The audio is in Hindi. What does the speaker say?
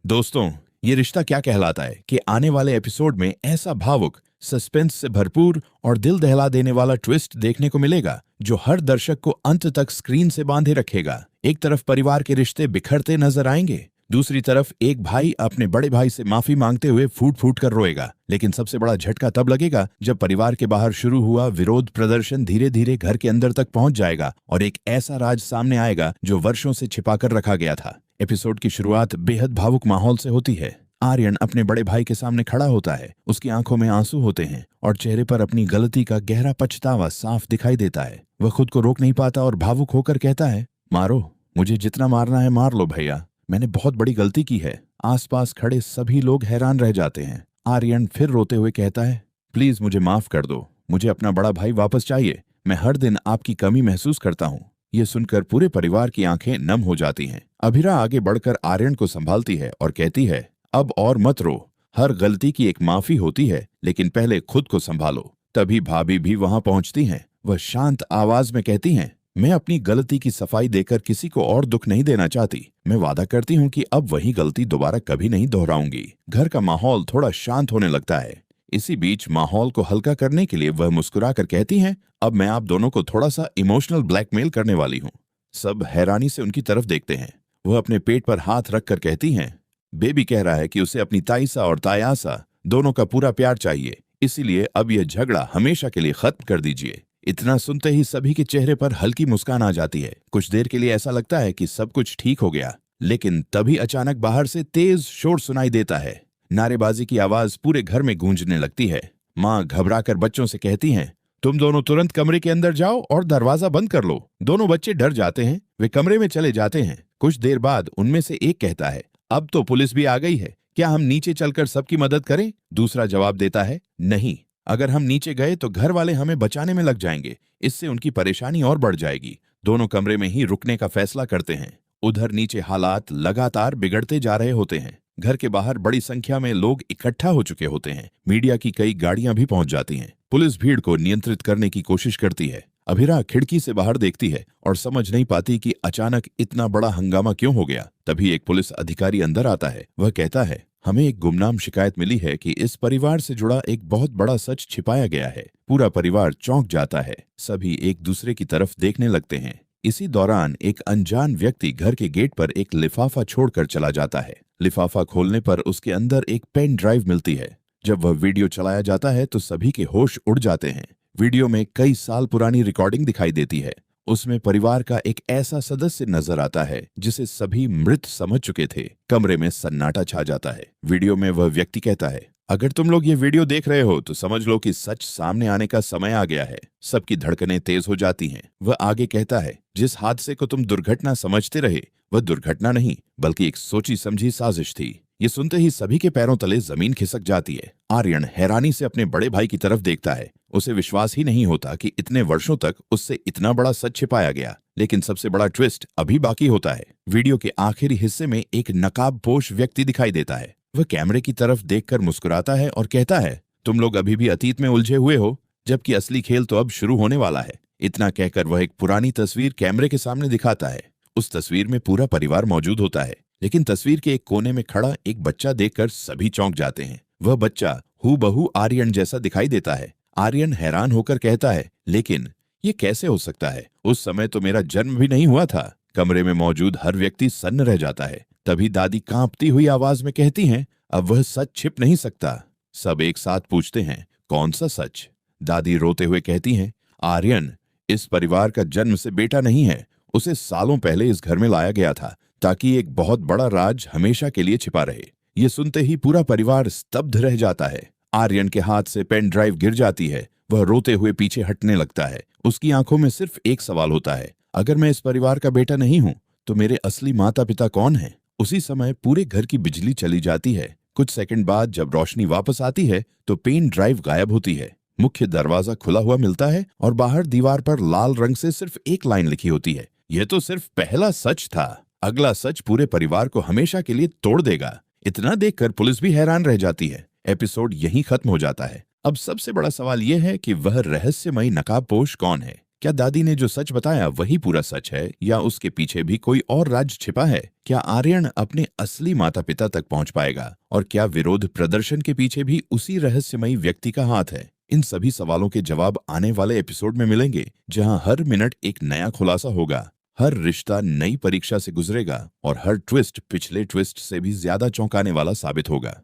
दोस्तों, ये रिश्ता क्या कहलाता है कि आने वाले एपिसोड में ऐसा भावुक, सस्पेंस से भरपूर और दिल दहला देने वाला ट्विस्ट देखने को मिलेगा जो हर दर्शक को अंत तक स्क्रीन से बांधे रखेगा। एक तरफ परिवार के रिश्ते बिखरते नजर आएंगे, दूसरी तरफ एक भाई अपने बड़े भाई से माफी मांगते हुए फूट फूट कर रोएगा। लेकिन सबसे बड़ा झटका तब लगेगा जब परिवार के बाहर शुरू हुआ विरोध प्रदर्शन धीरे धीरे घर के अंदर तक पहुंच जाएगा और एक ऐसा राज सामने आएगा जो वर्षों से छिपाकर रखा गया था। एपिसोड की शुरुआत बेहद भावुक माहौल से होती है। आर्यन अपने बड़े भाई के सामने खड़ा होता है, उसकी आंखों में आंसू होते हैं और चेहरे पर अपनी गलती का गहरा पछतावा साफ दिखाई देता है। वह खुद को रोक नहीं पाता और भावुक होकर कहता है, मारो, मुझे जितना मारना है मार लो भैया, मैंने बहुत बड़ी गलती की है। आसपास खड़े सभी लोग हैरान रह जाते हैं। आर्यन फिर रोते हुए कहता है, प्लीज मुझे माफ कर दो, मुझे अपना बड़ा भाई वापस चाहिए, मैं हर दिन आपकी कमी महसूस करता हूँ। ये सुनकर पूरे परिवार की आंखें नम हो जाती हैं। अभिरा आगे बढ़कर आर्यन को संभालती है और कहती है, अब और मत रो, हर गलती की एक माफी होती है, लेकिन पहले खुद को संभालो। तभी भाभी भी वहां पहुंचती हैं। वह शांत आवाज में कहती हैं, मैं अपनी गलती की सफाई देकर किसी को और दुख नहीं देना चाहती। मैं वादा करती हूँ कि अब वही गलती दोबारा कभी नहीं दोहराऊंगी। घर का माहौल थोड़ा शांत होने लगता है। इसी बीच माहौल को हल्का करने के लिए वह मुस्कुराकर कहती हैं, अब मैं आप दोनों को थोड़ा सा इमोशनल ब्लैकमेल करने वाली हूँ। सब हैरानी से उनकी तरफ देखते हैं। वह अपने पेट पर हाथ रखकर कहती हैं, बेबी कह रहा है कि उसे अपनी ताईसा और तायासा दोनों का पूरा प्यार चाहिए, इसीलिए अब यह झगड़ा हमेशा के लिए खत्म कर दीजिए। इतना सुनते ही सभी के चेहरे पर हल्की मुस्कान आ जाती है। कुछ देर के लिए ऐसा लगता है कि सब कुछ ठीक हो गया, लेकिन तभी अचानक बाहर से तेज शोर सुनाई देता है। नारेबाजी की आवाज पूरे घर में गूंजने लगती है। माँ घबराकर बच्चों से कहती हैं, तुम दोनों तुरंत कमरे के अंदर जाओ और दरवाजा बंद कर लो। दोनों बच्चे डर जाते हैं, वे कमरे में चले जाते हैं। कुछ देर बाद उनमें से एक कहता है, अब तो पुलिस भी आ गई है, क्या हम नीचे चलकर सबकी मदद करें? दूसरा जवाब देता है, नहीं, अगर हम नीचे गए तो घर वाले हमें बचाने में लग जाएंगे, इससे उनकी परेशानी और बढ़ जाएगी। दोनों कमरे में ही रुकने का फैसला करते हैं। उधर नीचे हालात लगातार बिगड़ते जा रहे होते हैं। घर के बाहर बड़ी संख्या में लोग इकट्ठा हो चुके होते हैं। मीडिया की कई गाड़ियां भी पहुंच जाती हैं। पुलिस भीड़ को नियंत्रित करने की कोशिश करती है। अभिरा खिड़की से बाहर देखती है और समझ नहीं पाती कि अचानक इतना बड़ा हंगामा क्यों हो गया। तभी एक पुलिस अधिकारी अंदर आता है। वह कहता है, हमें एक गुमनाम शिकायत मिली है कि इस परिवार से जुड़ा एक बहुत बड़ा सच छिपाया गया है। पूरा परिवार चौंक जाता है। सभी एक दूसरे की तरफ देखने लगते हैं। इसी दौरान एक अनजान व्यक्ति घर के गेट पर एक लिफाफा छोड़कर चला जाता है। लिफाफा खोलने पर उसके अंदर एक पेन ड्राइव मिलती है। जब वह वीडियो चलाया जाता है तो सभी के होश उड़ जाते हैं। वीडियो में कई साल पुरानी रिकॉर्डिंग दिखाई देती है। उसमें परिवार का एक ऐसा सदस्य नजर आता है जिसे सभी मृत समझ चुके थे। कमरे में सन्नाटा छा जाता है। वीडियो में वह व्यक्ति कहता है, अगर तुम लोग ये वीडियो देख रहे हो तो समझ लो कि सच सामने आने का समय आ गया है। सबकी धड़कनें तेज हो जाती हैं। वह आगे कहता है, जिस हादसे को तुम दुर्घटना समझते रहे वह दुर्घटना नहीं बल्कि एक सोची समझी साजिश थी। ये सुनते ही सभी के पैरों तले जमीन खिसक जाती है। आर्यन हैरानी से अपने बड़े भाई की तरफ देखता है। उसे विश्वास ही नहीं होता कि इतने वर्षों तक उससे इतना बड़ा सच छिपाया गया। लेकिन सबसे बड़ा ट्विस्ट अभी बाकी होता है। वीडियो के आखिरी हिस्से में एक नकाबपोश व्यक्ति दिखाई देता है। वह कैमरे की तरफ देखकर मुस्कुराता है और कहता है, तुम लोग अभी भी अतीत में उलझे हुए हो, जबकि असली खेल तो अब शुरू होने वाला है। इतना कहकर वह एक पुरानी तस्वीर कैमरे के सामने दिखाता है। उस तस्वीर में पूरा परिवार मौजूद होता है, लेकिन तस्वीर के एक कोने में खड़ा एक बच्चा देखकर सभी चौंक जाते हैं। वह बच्चा हूबहू आर्यन जैसा दिखाई देता है। आर्यन हैरान होकर कहता है, लेकिन ये कैसे हो सकता है? उस समय तो मेरा जन्म भी नहीं हुआ था। कमरे में मौजूद हर व्यक्ति सन्न रह जाता है। तभी दादी कांपती हुई आवाज में कहती हैं, अब वह सच छिप नहीं सकता। सब एक साथ पूछते हैं, कौन सा सच? दादी रोते हुए कहती हैं, आर्यन इस परिवार का जन्म से बेटा नहीं है। उसे सालों पहले इस घर में लाया गया था ताकि एक बहुत बड़ा राज हमेशा के लिए छिपा रहे। ये सुनते ही पूरा परिवार स्तब्ध रह जाता है। आर्यन के हाथ से पेन ड्राइव गिर जाती है। वह रोते हुए पीछे हटने लगता है। उसकी आंखों में सिर्फ एक सवाल होता है, अगर मैं इस परिवार का बेटा नहीं हूं तो मेरे असली माता पिता कौन हैं? उसी समय पूरे घर की बिजली चली जाती है। कुछ सेकंड बाद जब रोशनी वापस आती है तो पेन ड्राइव गायब होती है। मुख्य दरवाजा खुला हुआ मिलता है और बाहर दीवार पर लाल रंग से सिर्फ एक लाइन लिखी होती है, यह तो सिर्फ पहला सच था, अगला सच पूरे परिवार को हमेशा के लिए तोड़ देगा। इतना देखकर पुलिस भी हैरान रह जाती है। एपिसोड यहीं खत्म हो जाता है। अब सबसे बड़ा सवाल यह है कि वह रहस्यमयी नकाबपोश कौन है? क्या दादी ने जो सच बताया वही पूरा सच है या उसके पीछे भी कोई और राज छिपा है? क्या आर्यन अपने असली माता पिता तक पहुंच पाएगा? और क्या विरोध प्रदर्शन के पीछे भी उसी रहस्यमयी व्यक्ति का हाथ है? इन सभी सवालों के जवाब आने वाले एपिसोड में मिलेंगे, जहां हर मिनट एक नया खुलासा होगा, हर रिश्ता नई परीक्षा से गुजरेगा और हर ट्विस्ट पिछले ट्विस्ट से भी ज्यादा चौंकाने वाला साबित होगा।